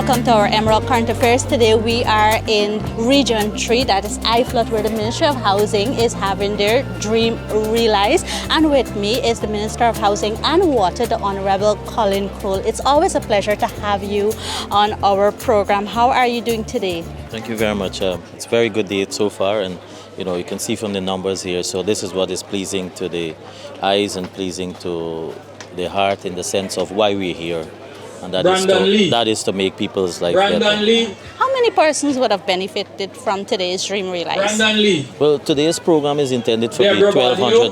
welcome to our Emerald Current Affairs. Today we are in Region 3, that is Uitvlugt, where the Ministry of Housing is having their dream realized. And with me is the Minister of Housing and Water, the Honorable Colin Cole. It's always a pleasure to have you on our program. How are you doing today? Thank you very much. It's a very good day so far, and you can see from the numbers here. So this is what is pleasing to the eyes and pleasing to the heart in the sense of why we're here. And that is to make people's life better. How many persons would have benefited from today's Dream Realize? Well, today's program is intended for the 1,200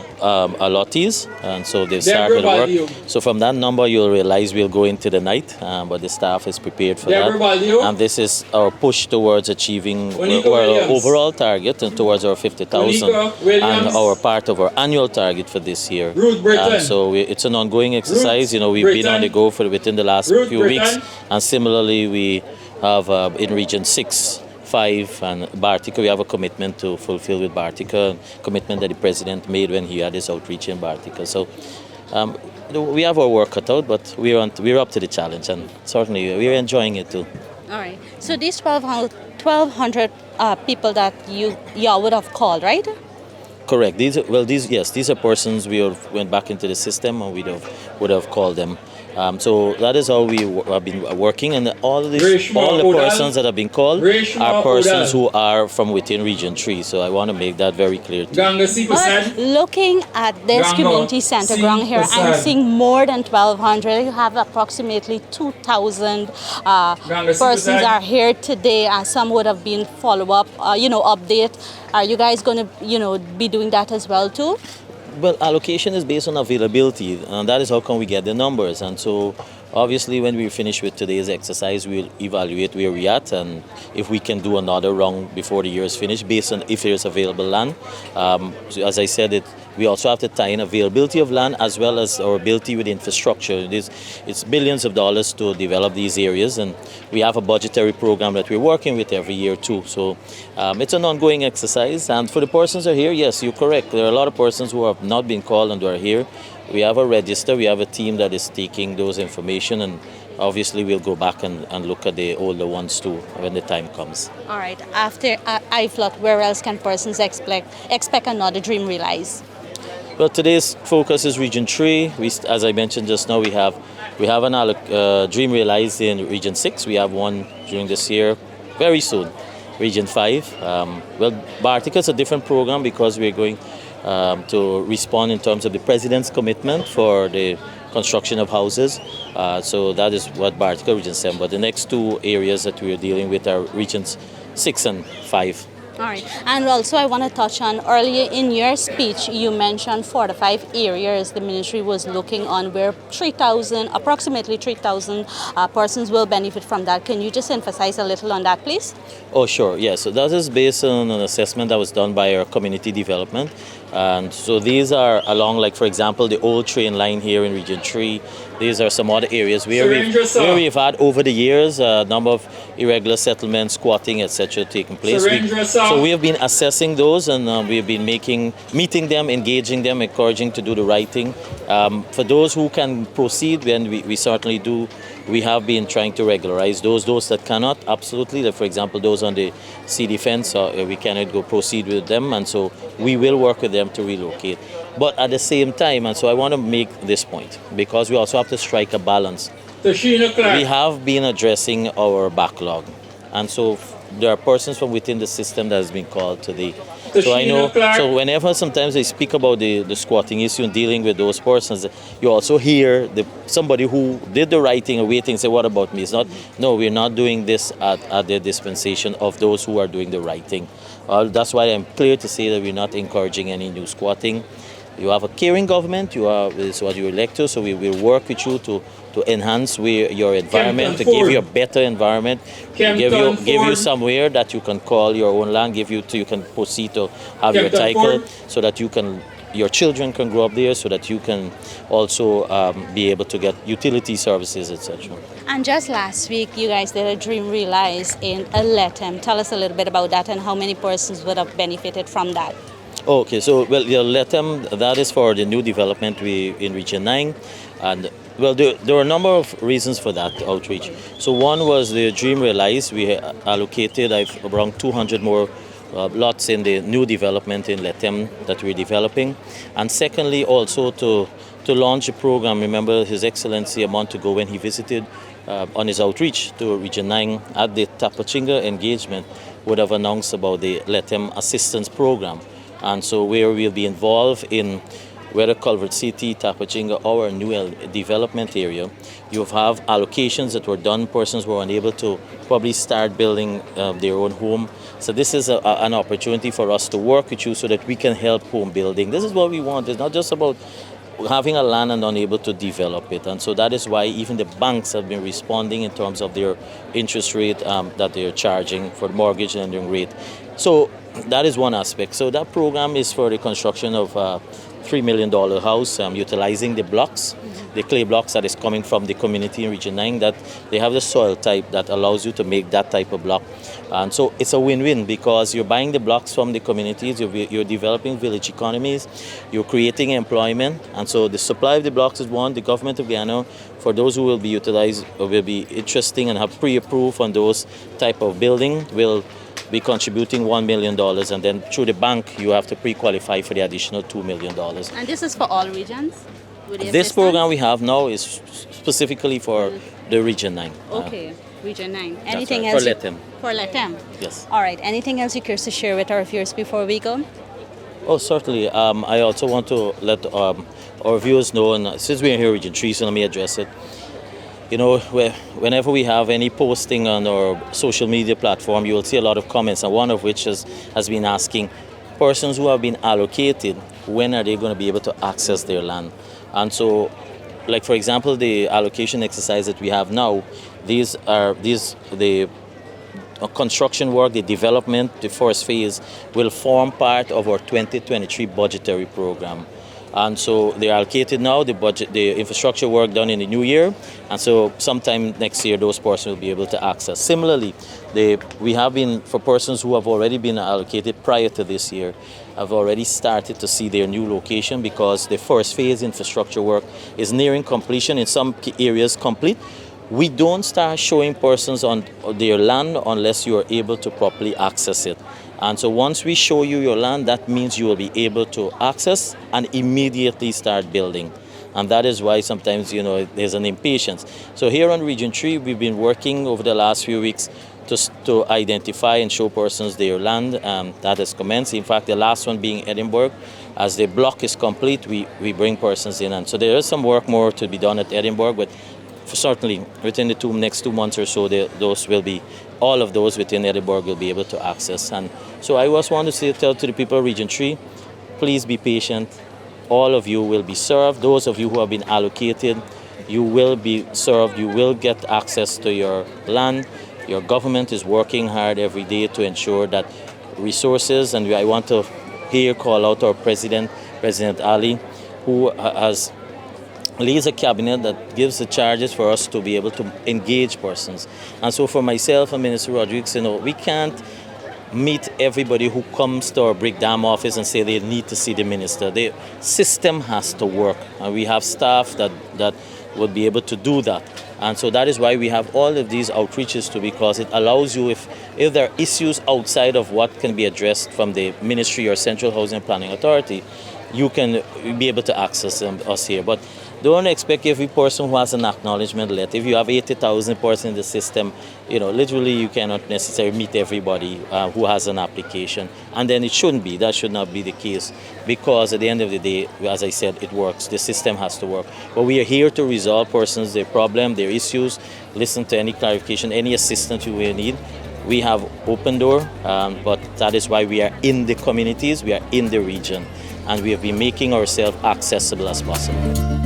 allottees, and so they've started work. So from that number, you'll realize we'll go into the night, but the staff is prepared for that. And this is our push towards achieving our overall target and towards our 50,000 and our part of our annual target for this year. So it's an ongoing exercise. We've been on the go for within the last few weeks, and similarly we have in Region 6, 5 and Bartica, we have a commitment to fulfill with Bartica, a commitment that the President made when he had his outreach in Bartica. So we have our work cut out, but we're up to the challenge, and certainly we're enjoying it too. All right. So these 1,200 people that y'all would have called, right? Correct. These are persons we went back into the system and would have called them. So that is how we have been working, and all the persons that have been called are persons who are from within Region 3. So I want to make that very clear to you. But looking at this community center ground here, I'm seeing more than 1,200. You have approximately 2,000 persons are here today, and some would have been follow-up, update. Are you guys going to, be doing that as well too? Well, allocation is based on availability, and that is how come we get the numbers. And so, obviously, when we finish with today's exercise, we'll evaluate where we're at and if we can do another round before the year is finished, based on if there's available land. So as I said, we also have to tie in availability of land as well as our ability with infrastructure. It's billions of dollars to develop these areas, and we have a budgetary program that we're working with every year too. So it's an ongoing exercise. And for the persons who are here, yes, you're correct. There are a lot of persons who have not been called and who are here. We have a register. We have a team that is taking those information, and obviously we'll go back and look at the older ones too when the time comes. All right. After Uitvlugt, where else can persons expect another Dream Realize? Well, today's focus is Region 3. As I mentioned just now, we have an Dream Realized in Region 6. We have one during this year, very soon, Region 5. Well, Bartica is a different program because we're going to respond in terms of the President's commitment for the construction of houses. So that is what Bartica, Region 7. But the next two areas that we are dealing with are Regions 6 and 5. All right. And also I want to touch on, earlier in your speech, you mentioned 4 to 5 areas the ministry was looking on where approximately 3,000 persons will benefit from that. Can you just emphasize a little on that, please? Oh, sure. Yes. So that is based on an assessment that was done by our community development. And so these are along, like, for example, the old train line here in Region 3. These are some other areas where we've had over the years a number of irregular settlements, squatting, etc. taking place. So we have been assessing those, and we have been meeting them, engaging them, encouraging to do the right thing. For those who can proceed, then we certainly do. We have been trying to regularize those that cannot, absolutely. Like, for example, those on the CD fence, we cannot proceed with them, and so we will work with them to relocate. But at the same time, and so I want to make this point, because we also have to strike a balance. We have been addressing our backlog, and so there are persons from within the system that has been called today. So I know, so whenever sometimes I speak about the squatting issue and dealing with those persons, you also hear somebody who did the right thing and waiting say, what about me? It's not, no, we're not doing this at the dispensation of those who are doing the right thing. That's why I'm clear to say that we're not encouraging any new squatting. You have a caring government, is what you elect to, so we will work with you to enhance your environment, to give you a better environment, give you somewhere that you can call your own land, you can proceed to have your title, so that your children can grow up there, so that you can also be able to get utility services, etc. And just last week, you guys did a Dream Realize in W.C.Dem. Tell us a little bit about that and how many persons would have benefited from that. Okay, so well, W.C.Dem, that is for the new development in Region 9, and Well, there were a number of reasons for that outreach. So one was the dream realized. We allocated around 200 more lots in the new development in W.C.Dem that we're developing. And secondly, also to launch a program. Remember His Excellency a month ago when he visited on his outreach to Region 9 at the Tapachinga engagement would have announced about the W.C.Dem assistance program. And so where we'll be involved in whether Culvert City, Tapachinga, or a new development area, you have allocations that were done. Persons were unable to probably start building their own home. So this is an opportunity for us to work with you so that we can help home building. This is what we want. It's not just about having a land and unable to develop it. And so that is why even the banks have been responding in terms of their interest rate that they're charging for the mortgage lending rate. So that is one aspect. So that program is for the construction of $3 million house, utilizing the blocks, the clay blocks that is coming from the community in Region 9, that they have the soil type that allows you to make that type of block. And so it's a win-win because you're buying the blocks from the communities, you're developing village economies, you're creating employment. And so the supply of the blocks is one. The government of Guyana, for those who will be utilized, will be interesting and have pre-approved on those type of building, will be contributing $1 million, and then through the bank you have to pre-qualify for the additional $2 million. And this is for all regions? This program we have now is specifically for the Region 9. Okay, Region 9. That's Anything right. else? For W.C.Dem. For W.C.Dem? Yes. All right, anything else you care to share with our viewers before we go? Oh, certainly. I also want to let our viewers know, and since we're here in Region 3, so let me address it. You know, whenever we have any posting on our social media platform, you will see a lot of comments, and one of which has been asking persons who have been allocated, when are they going to be able to access their land? And so, like for example, the allocation exercise that we have now, the construction work, the development, the first phase will form part of our 2023 budgetary program. And so they're allocated now, the infrastructure work done in the new year, and so sometime next year those persons will be able to access. Similarly, we have been, for persons who have already been allocated prior to this year, have already started to see their new location because the first phase infrastructure work is nearing completion, in some areas complete. We don't start showing persons on their land unless you are able to properly access it. And so once we show you your land, that means you will be able to access and immediately start building. And that is why sometimes, you know, there's an impatience. So here on Region 3, we've been working over the last few weeks to identify and show persons their land. That has commenced. In fact, the last one being Edinburgh. As the block is complete, we bring persons in. And so there is some work more to be done at Edinburgh, but certainly within the next 2 months or so, all of those within Edinburgh will be able to access. And so I just want to tell to the people of Region 3, please be patient. All of you will be served. Those of you who have been allocated, you will be served. You will get access to your land. Your government is working hard every day to ensure that resources, and I want to here call out our President Ali, who has leads a cabinet that gives the charges for us to be able to engage persons. And so for myself and Minister Rodriguez, you know, we can't meet everybody who comes to our Brick Dam office and say they need to see the minister. The system has to work, and we have staff that would be able to do that. And so that is why we have all of these outreaches because it allows you, if there are issues outside of what can be addressed from the ministry or Central Housing and Planning Authority, you can be able to access us here. But don't expect every person who has an acknowledgement letter. If you have 80,000 persons in the system, you know, literally you cannot necessarily meet everybody who has an application. And then it shouldn't be. That should not be the case, because at the end of the day, as I said, it works. The system has to work. But we are here to resolve persons, their problem, their issues, listen to any clarification, any assistance you will need. We have open door, but that is why we are in the communities, we are in the region, and we have been making ourselves accessible as possible.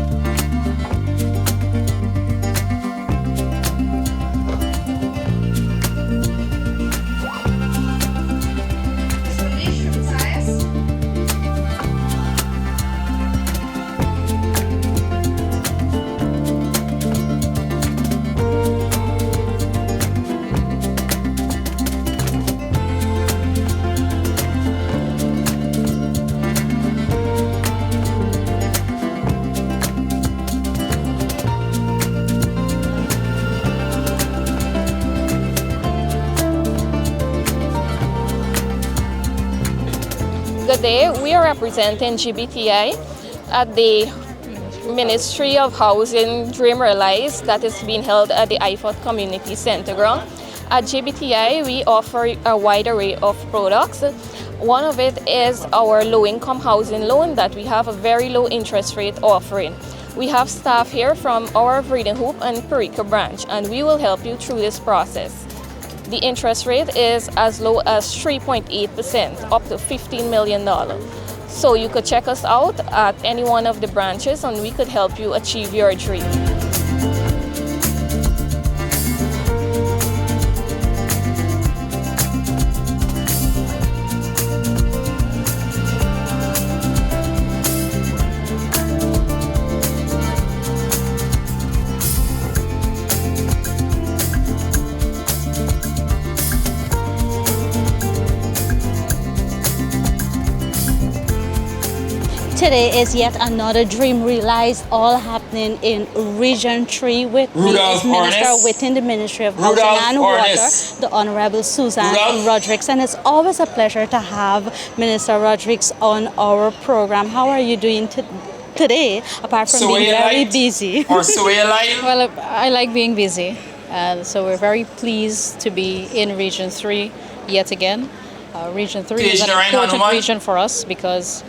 Today we are representing GBTI at the Ministry of Housing Dream Realize that is being held at the Uitvlugt Community Center ground. At GBTI we offer a wide array of products. One of it is our low-income housing loan that we have a very low interest rate offering. We have staff here from our Breeding Hoop and Perica branch, and we will help you through this process. The interest rate is as low as 3.8% up to $15 million. So you could check us out at any one of the branches and we could help you achieve your dream. Today is yet another dream realized, all happening in Region 3 with Rudolph me as Minister Hornes. within the Ministry of Housing Rudolph and Hornes. Water, the Honorable Susan Rudolph. Rodriguez. And it's always a pleasure to have Minister Rodriguez on our program. How are you doing today, apart from So being you very like- busy? Or so you like? Well, I like being busy, so we're very pleased to be in Region 3 yet again. Region 3 is an important region for us because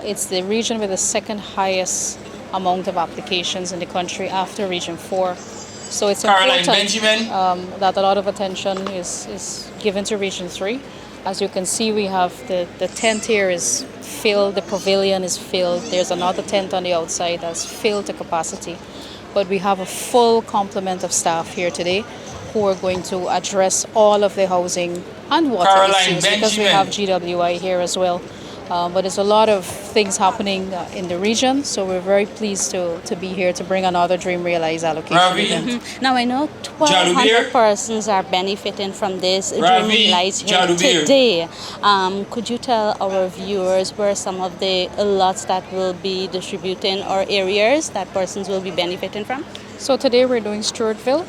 it's the region with the second highest amount of applications in the country after Region 4. So it's Caroline important Benjamin. that a lot of attention is given to Region 3. As you can see, we have the tent here is filled, the pavilion is filled. There's another tent on the outside that's filled to capacity. But we have a full complement of staff here today who are going to address all of the housing and water Caroline issues because we Benjamin. have GWI here as well. But there's a lot of things happening in the region, so we're very pleased to be here to bring another Dream Realize allocation Ravi. event. Now I know Jalubir. 1,200 persons are benefiting from this Dream Ravi. Realize here Jalubir. today. Could you tell our viewers where some of the lots that will be distributing or areas that persons will be benefiting from? So today we're doing Stewartville,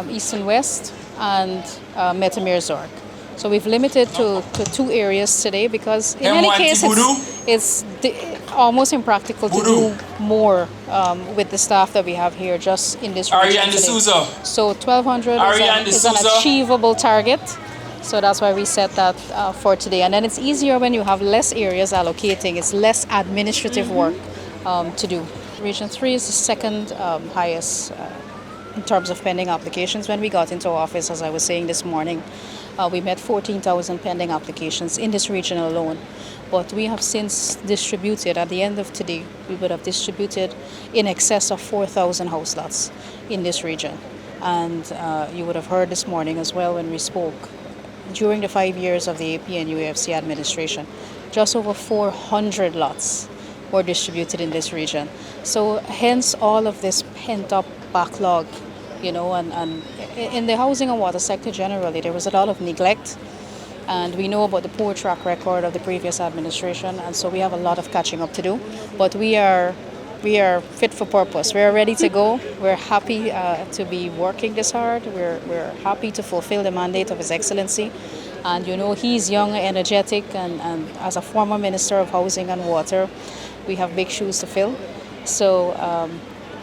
East and West, and Metamere Zork. So we've limited to 2 areas today because in any M1 case Tibudu? it's almost impractical to Voodoo. do more with the staff that we have here just in this region Ariane today. D'Souza. So 1,200 Ariane is an D'Souza. achievable target. So that's why we set that for today. And then it's easier when you have less areas allocating. It's less administrative work to do. Region 3 is the second highest in terms of pending applications. When we got into office, as I was saying this morning, we met 14,000 pending applications in this region alone. But we have since distributed, at the end of today, we would have distributed in excess of 4,000 house lots in this region. And you would have heard this morning as well when we spoke, during the 5 years of the AP and UFC administration, just over 400 lots were distributed in this region. So hence all of this pent-up backlog, you know, and in the housing and water sector generally, there was a lot of neglect, and we know about the poor track record of the previous administration, and so we have a lot of catching up to do. But we are fit for purpose. We are ready to go. We're happy to be working this hard. We're happy to fulfill the mandate of His Excellency. And you know, he's young, energetic, and as a former Minister of Housing and Water, we have big shoes to fill. So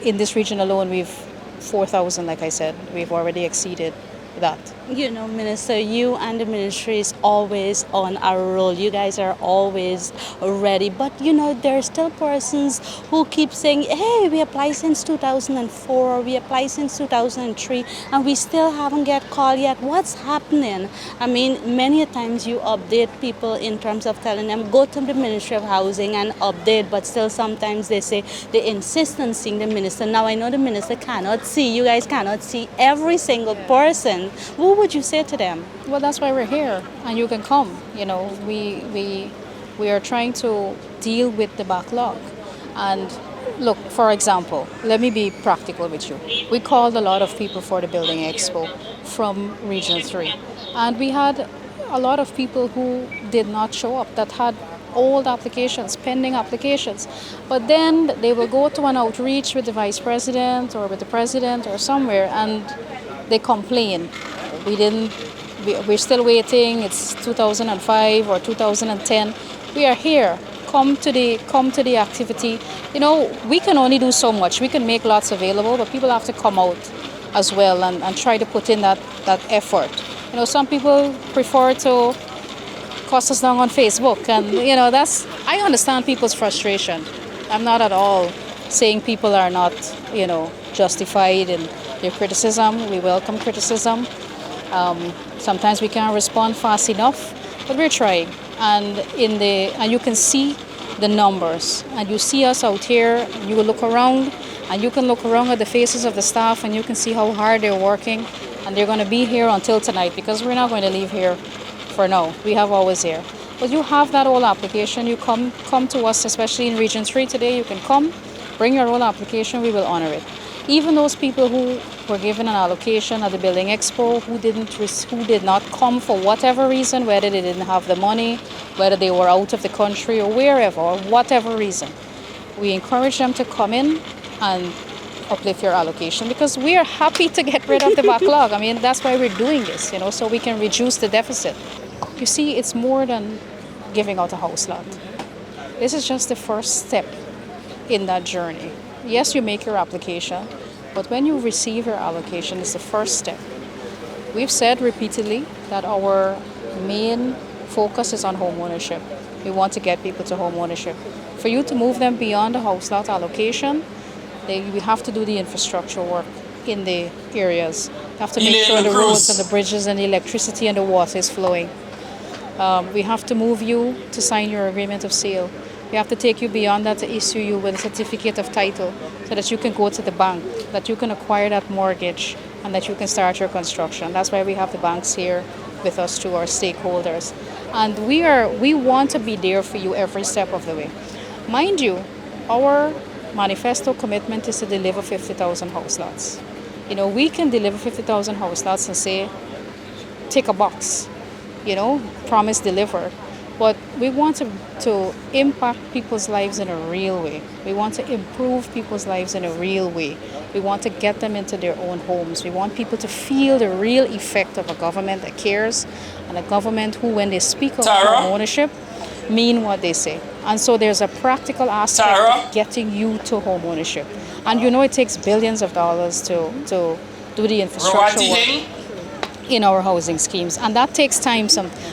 in this region alone, we've 4,000, like I said. We've already exceeded that. You know, Minister, you and the ministry is always on a roll. You guys are always ready. But, you know, there are still persons who keep saying, hey, we applied since 2004, we applied since 2003, and we still haven't get called yet. What's happening? I mean, many a times you update people in terms of telling them, go to the Ministry of Housing and update, but still sometimes they say they insist on seeing the minister. Now, I know the minister cannot see, you guys cannot see every single person. What would you say to them? Well, that's why we're here, and you can come. You know, we are trying to deal with the backlog. And look, for example, let me be practical with you. We called a lot of people for the Building Expo from Region 3, and we had a lot of people who did not show up, that had old applications, pending applications. But then they will go to an outreach with the Vice President or with the President or somewhere, and they complain. We're still waiting, it's 2005 or 2010. We are here. Come to the activity. You know, we can only do so much. We can make lots available, but people have to come out as well and try to put in that effort. You know, some people prefer to cuss us down on Facebook, and you know, I understand people's frustration. I'm not at all saying people are not, you know, justified in their criticism. We welcome criticism. Sometimes we can't respond fast enough, but we're trying. And you can see the numbers, and you see us out here. And you will look around, and you can look around at the faces of the staff, and you can see how hard they're working, and they're going to be here until tonight because we're not going to leave here for now. We have hours here. But you have that whole application. You come to us, especially in Region 3 today. You can come, bring your whole application. We will honor it. Even those people who were given an allocation at the Building Expo, who did not come for whatever reason, whether they didn't have the money, whether they were out of the country or wherever, or whatever reason, we encourage them to come in and uplift your allocation because we are happy to get rid of the backlog. I mean, that's why we're doing this, you know, so we can reduce the deficit. You see, it's more than giving out a house lot. This is just the first step in that journey. Yes, you make your application, but when you receive your allocation, it's the first step. We've said repeatedly that our main focus is on home ownership. We want to get people to home ownership. For you to move them beyond the house lot allocation, we have to do the infrastructure work in the areas. We have to make sure the roads and the bridges and the electricity and the water is flowing. We have to move you to sign your agreement of sale. We have to take you beyond that to issue you with a certificate of title so that you can go to the bank, that you can acquire that mortgage, and that you can start your construction. That's why we have the banks here with us too, our stakeholders. And we want to be there for you every step of the way. Mind you, our manifesto commitment is to deliver 50,000 house lots. You know, we can deliver 50,000 house lots and say, tick a box, you know, promise, deliver. But we want to impact people's lives in a real way. We want to improve people's lives in a real way. We want to get them into their own homes. We want people to feel the real effect of a government that cares and a government who, when they speak of home ownership, mean what they say. And so there's a practical aspect of getting you to home ownership. And you know it takes billions of dollars to do the infrastructure work in our housing schemes, and that takes time.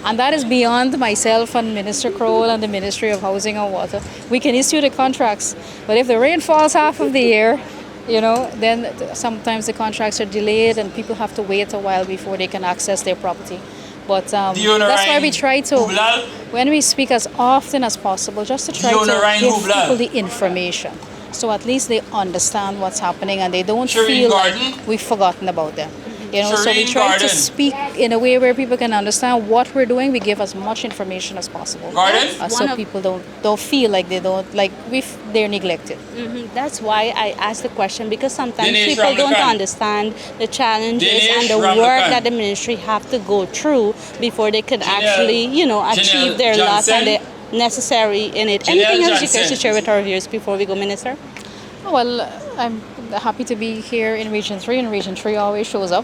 And that is beyond myself and Minister Crowell and the Ministry of Housing and Water. We can issue the contracts, but if the rain falls half of the year, you know, then sometimes the contracts are delayed and people have to wait a while before they can access their property. But that's why we try to, when we speak as often as possible, just to try to give people the information, so at least they understand what's happening and they don't feel like we've forgotten about them. You know, so we try to speak in a way where people can understand what we're doing. We give as much information as possible, so people don't feel like they're neglected. Mm-hmm. That's why I asked the question, because sometimes people don't understand the challenges and the work that the ministry have to go through before they can actually, you know, achieve their lot and the necessary in it. Anything else you care to share with our viewers before we go, Minister? Well, I'm happy to be here in Region 3, and Region 3 always shows up.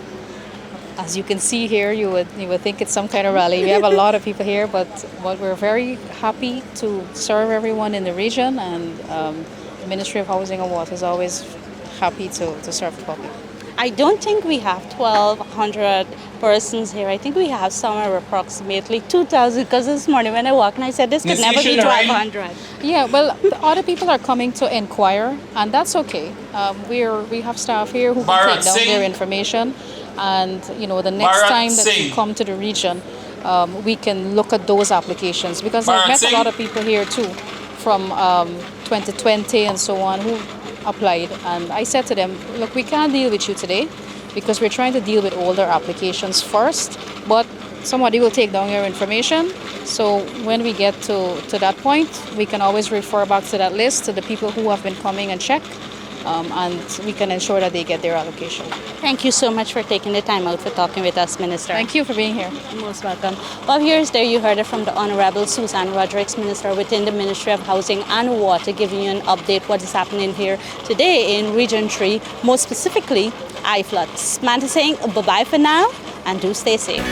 As you can see here, you would think it's some kind of rally. We have a lot of people here, but we're very happy to serve everyone in the region, and the Ministry of Housing and Water is always happy to serve the public. I don't think we have 1,200 persons here. I think we have somewhere approximately 2,000, because this morning when I walked and I said this could never be 1,200. Yeah, well, other people are coming to inquire, and that's okay. We have staff here who can take down their information, and you know, the next time that you come to the region, we can look at those applications, because I've met a lot of people here too from 2020 and so on who applied, and I said to them, look, we can't deal with you today because we're trying to deal with older applications first, but somebody will take down your information, so when we get to that point, we can always refer back to that list to the people who have been coming and check, and we can ensure that they get their allocation. Thank you so much for taking the time out for talking with us, Minister. Thank you for being here. You're most welcome. Well, here's there you heard it from the Honorable Susan Rodriguez, Minister within the Ministry of Housing and Water, giving you an update what is happening here today in Region 3, more specifically, Uitvlugt. Samantha saying bye-bye for now, and do stay safe.